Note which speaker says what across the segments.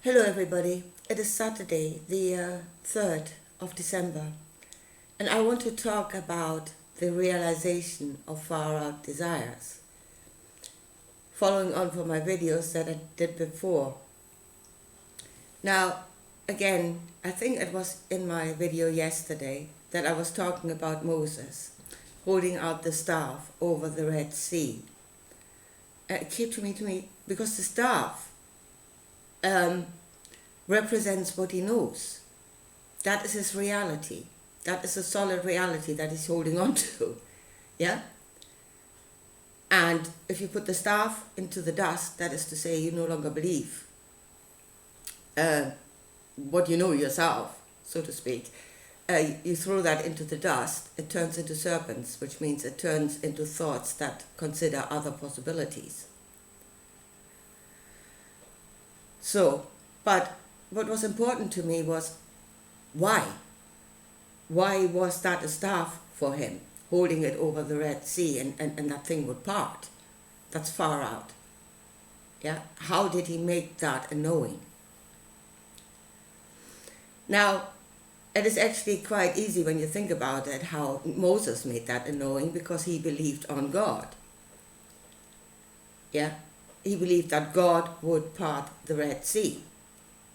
Speaker 1: Hello everybody, it is Saturday, the 3rd of December, and I want to talk about the realization of far out desires, following on from my videos that I did before. Now, again, I think it was in my video yesterday that I was talking about Moses holding out the staff over the Red Sea. It came to me because the staff represents what he knows. That is his reality. That is a solid reality that he's holding on to. Yeah? And if you put the staff into the dust, that is to say you no longer believe what you know yourself, so to speak. You throw that into the dust, it turns into serpents, which means it turns into thoughts that consider other possibilities. So, but what was important to me was why? Why was that a staff for him, holding it over the Red Sea and that thing would part? That's far out. Yeah? How did he make that a knowing? Now, it is actually quite easy when you think about it how Moses made that a knowing, because he believed on God. Yeah? He believed that God would part the Red Sea.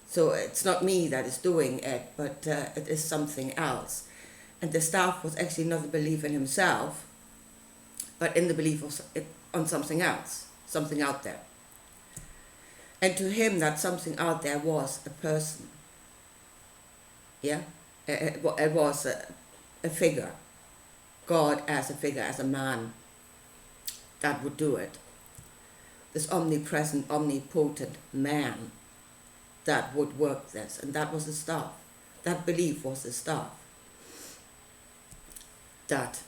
Speaker 1: So it's not me that is doing it, but it is something else. And the staff was actually not the belief in himself, but in the belief on something else, something out there. And to him, that something out there was a person. Yeah? It was a figure. God as a figure, as a man that would do it. This omnipresent, omnipotent man that would work this, and that was the staff. That belief was the staff. That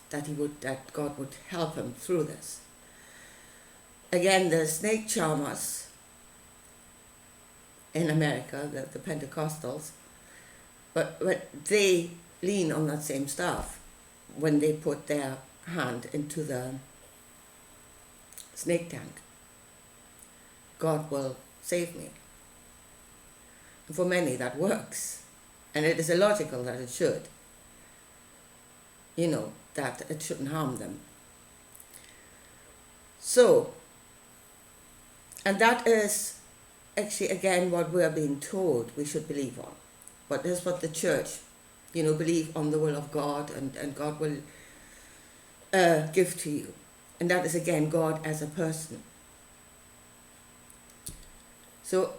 Speaker 1: God would help him through this. Again, the snake charmers in America, the Pentecostals, but they lean on that same staff when they put their hand into the snake tank. God will save me. And for many that works, and it is illogical that it should. You know, that it shouldn't harm them. So, and that is actually again what we are being told we should believe on. But this is what the church, believe on the will of God, and God will give to you. And that is again God as a person. So,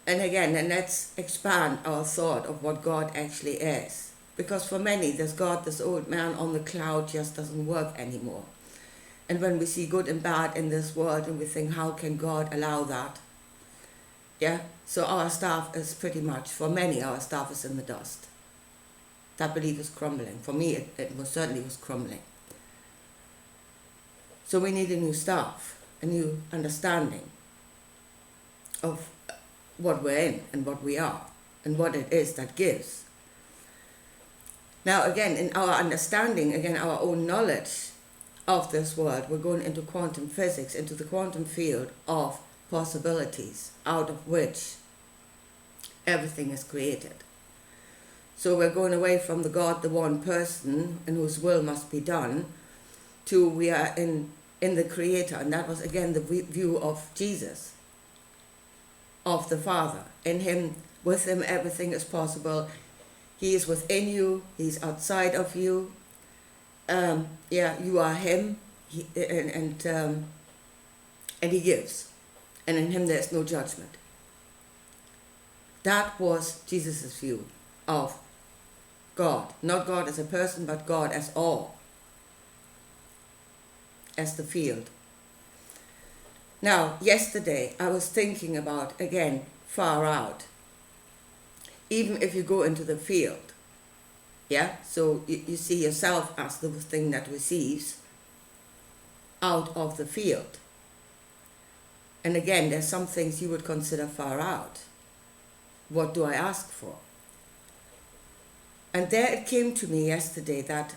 Speaker 1: and let's expand our thought of what God actually is. Because for many, this God, this old man on the cloud, just doesn't work anymore. And when we see good and bad in this world, and we think, how can God allow that? Yeah? So our staff is pretty much, for many, our staff is in the dust. That belief is crumbling. For me, it most certainly was crumbling. So we need a new staff, a new understanding of what we're in and what we are and what it is that gives. Now again, in our understanding, again, our own knowledge of this world, we're going into quantum physics, into the quantum field of possibilities, out of which everything is created. So we're going away from the God, the one person, in whose will must be done, to we are in the Creator. And that was again the view of Jesus, of the Father. In him, with him, everything is possible. He is within you. He's outside of you. You are him. And he gives. And in him there's no judgment. That was Jesus' view of God. Not God as a person, but God as all. As the field. Now, yesterday I was thinking about, again, far out. Even if you go into the field, yeah? So you see yourself as the thing that receives out of the field. And again, there's some things you would consider far out. What do I ask for? And there it came to me yesterday that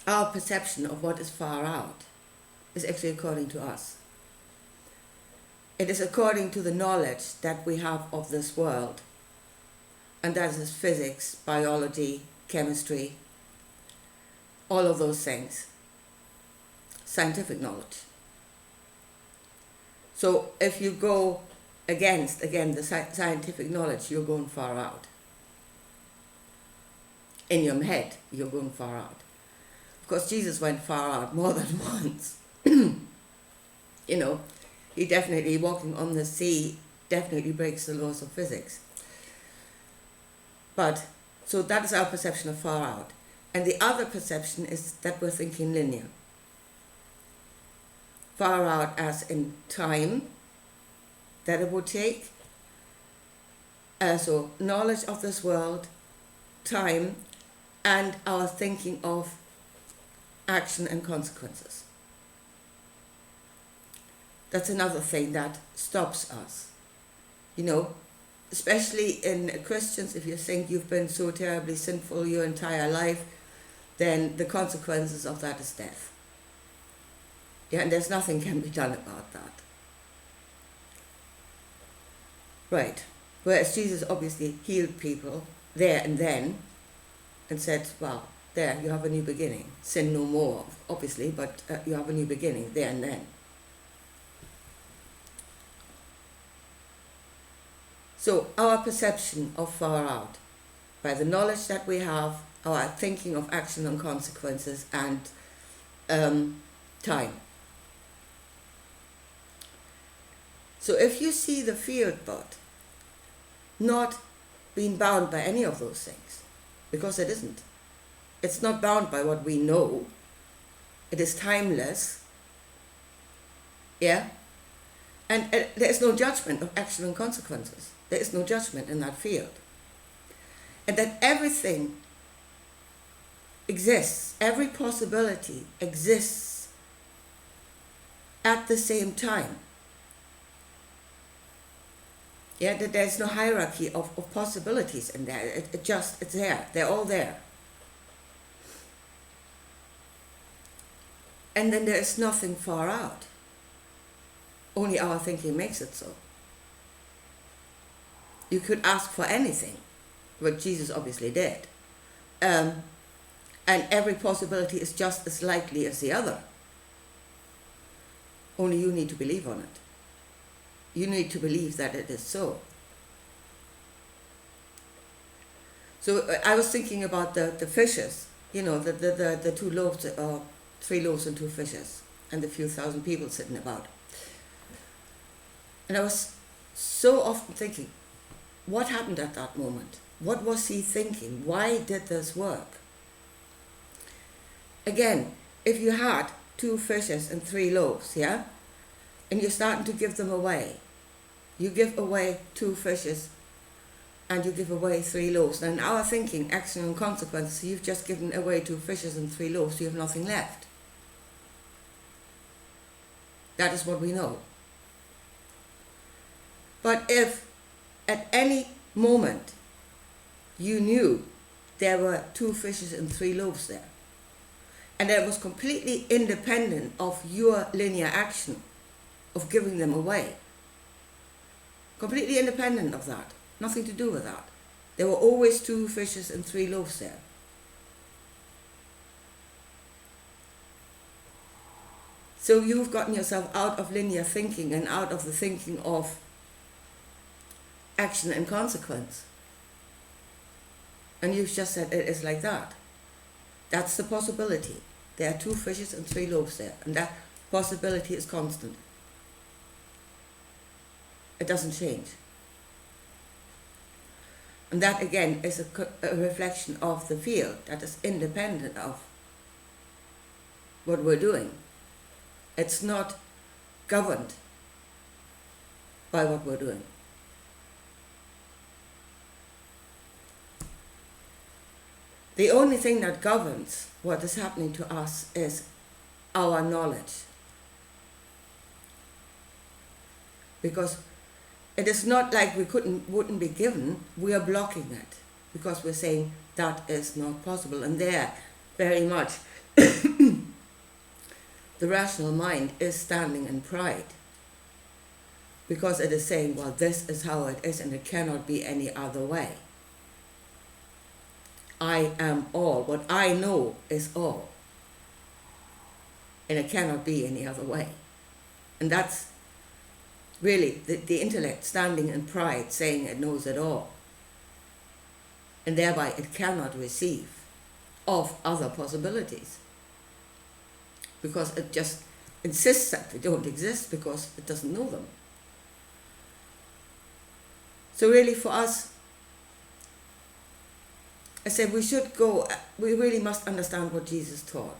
Speaker 1: our perception of what is far out is actually according to us. It is according to the knowledge that we have of this world, and that is physics, biology, chemistry, all of those things, scientific knowledge. So if you go against, again, the scientific knowledge, you're going far out. In your head, you're going far out. Of course, Jesus went far out more than once. You know, he definitely, walking on the sea, definitely breaks the laws of physics. But, so that is our perception of far out. And the other perception is that we're thinking linear. Far out as in time that it would take. So knowledge of this world, time, and our thinking of action and consequences. That's another thing that stops us. You know, especially in Christians, if you think you've been so terribly sinful your entire life, then the consequences of that is death. Yeah, and there's nothing can be done about that. Right. Whereas Jesus obviously healed people there and then and said, well, there, you have a new beginning. Sin no more, obviously, but you have a new beginning there and then. So our perception of far out, by the knowledge that we have, our thinking of action and consequences, and time. So if you see the field but not being bound by any of those things, because it isn't. It's not bound by what we know. It is timeless. Yeah? And there is no judgment of action and consequences. There is no judgment in that field. And that everything exists, every possibility exists at the same time. Yeah, that there's no hierarchy of possibilities in there. It's there. They're all there. And then there is nothing far out. Only our thinking makes it so. You could ask for anything, what Jesus obviously did. And every possibility is just as likely as the other. Only you need to believe on it. You need to believe that it is so. So I was thinking about the fishes, you know, the 2 loaves, 3 loaves and 2 fishes, and the few thousand people sitting about. And I was so often thinking, what happened at that moment? What was he thinking? Why did this work? Again, if you had 2 fishes and 3 loaves, yeah? And you're starting to give them away. You give away 2 fishes and you give away 3 loaves. And in our thinking, action and consequences, you've just given away 2 fishes and 3 loaves, so you have nothing left. That is what we know. But if at any moment you knew there were 2 fishes and 3 loaves there, and it was completely independent of your linear action of giving them away, completely independent of that, nothing to do with that. There were always 2 fishes and 3 loaves there. So you've gotten yourself out of linear thinking and out of the thinking of action and consequence. And you've just said it is like that. That's the possibility. There are 2 fishes and 3 loaves there, and that possibility is constant. It doesn't change. And that again is a reflection of the field that is independent of what we're doing. It's not governed by what we're doing. The only thing that governs what is happening to us is our knowledge. Because it is not like we wouldn't be given, we are blocking it. Because we're saying that is not possible. And there, very much, the rational mind is standing in pride. because it is saying, well, this is how it is and it cannot be any other way. I am all. What I know is all. And it cannot be any other way. And that's really the intellect standing in pride, saying it knows it all. And thereby it cannot receive of other possibilities. Because it just insists that they don't exist because it doesn't know them. So really for us, I said we really must understand what Jesus taught.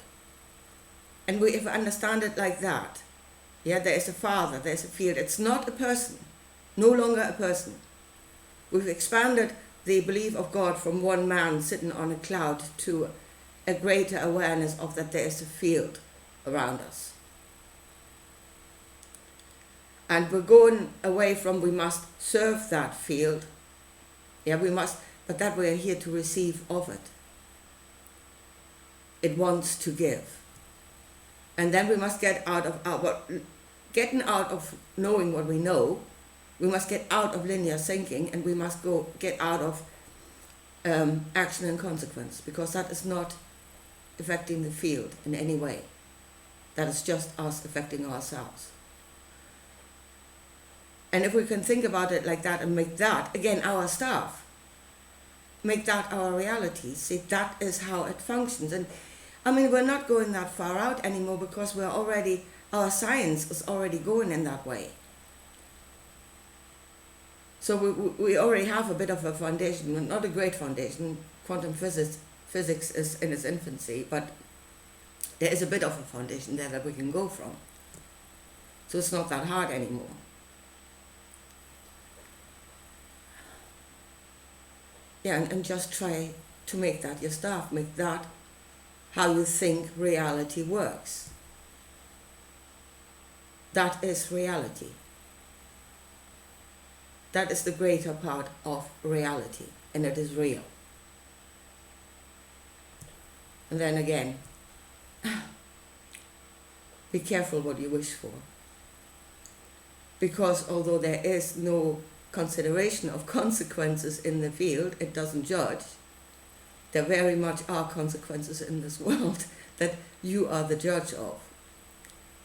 Speaker 1: And if we understand it like that, there is a Father, there's a field. It's not a person, no longer a person. We've expanded the belief of God from one man sitting on a cloud to a greater awareness of that there is a field around us. And we're going away from we must serve that field. We must, but that we are here to receive of it. It wants to give. And then we must get out of getting out of knowing what we know. We must get out of linear thinking, and we must get out of action and consequence, because that is not affecting the field in any way. That is just us affecting ourselves. And if we can think about it like that and make that, again, our stuff, make that our reality, see, that is how it functions. And I mean, we're not going that far out anymore because our science is already going in that way. So we already have a bit of a foundation, not a great foundation. Quantum physics is in its infancy, but there is a bit of a foundation there that we can go from. So it's not that hard anymore. And just try to make that your stuff, make that how you think reality works. That is reality. That is the greater part of reality, and it is real. And then again, be careful what you wish for. Because although there is no consideration of consequences in the field, it doesn't judge. There very much are consequences in this world that you are the judge of.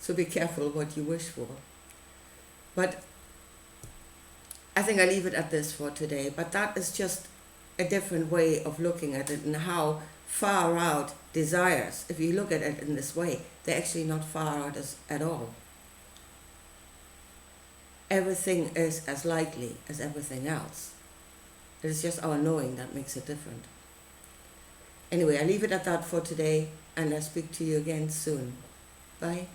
Speaker 1: So be careful what you wish for. But I think I leave it at this for today. But that is just a different way of looking at it, and how far out desires, if you look at it in this way, they're actually not far out at all. Everything is as likely as everything else. It is just our knowing that makes it different. Anyway, I leave it at that for today, and I'll speak to you again soon. Bye.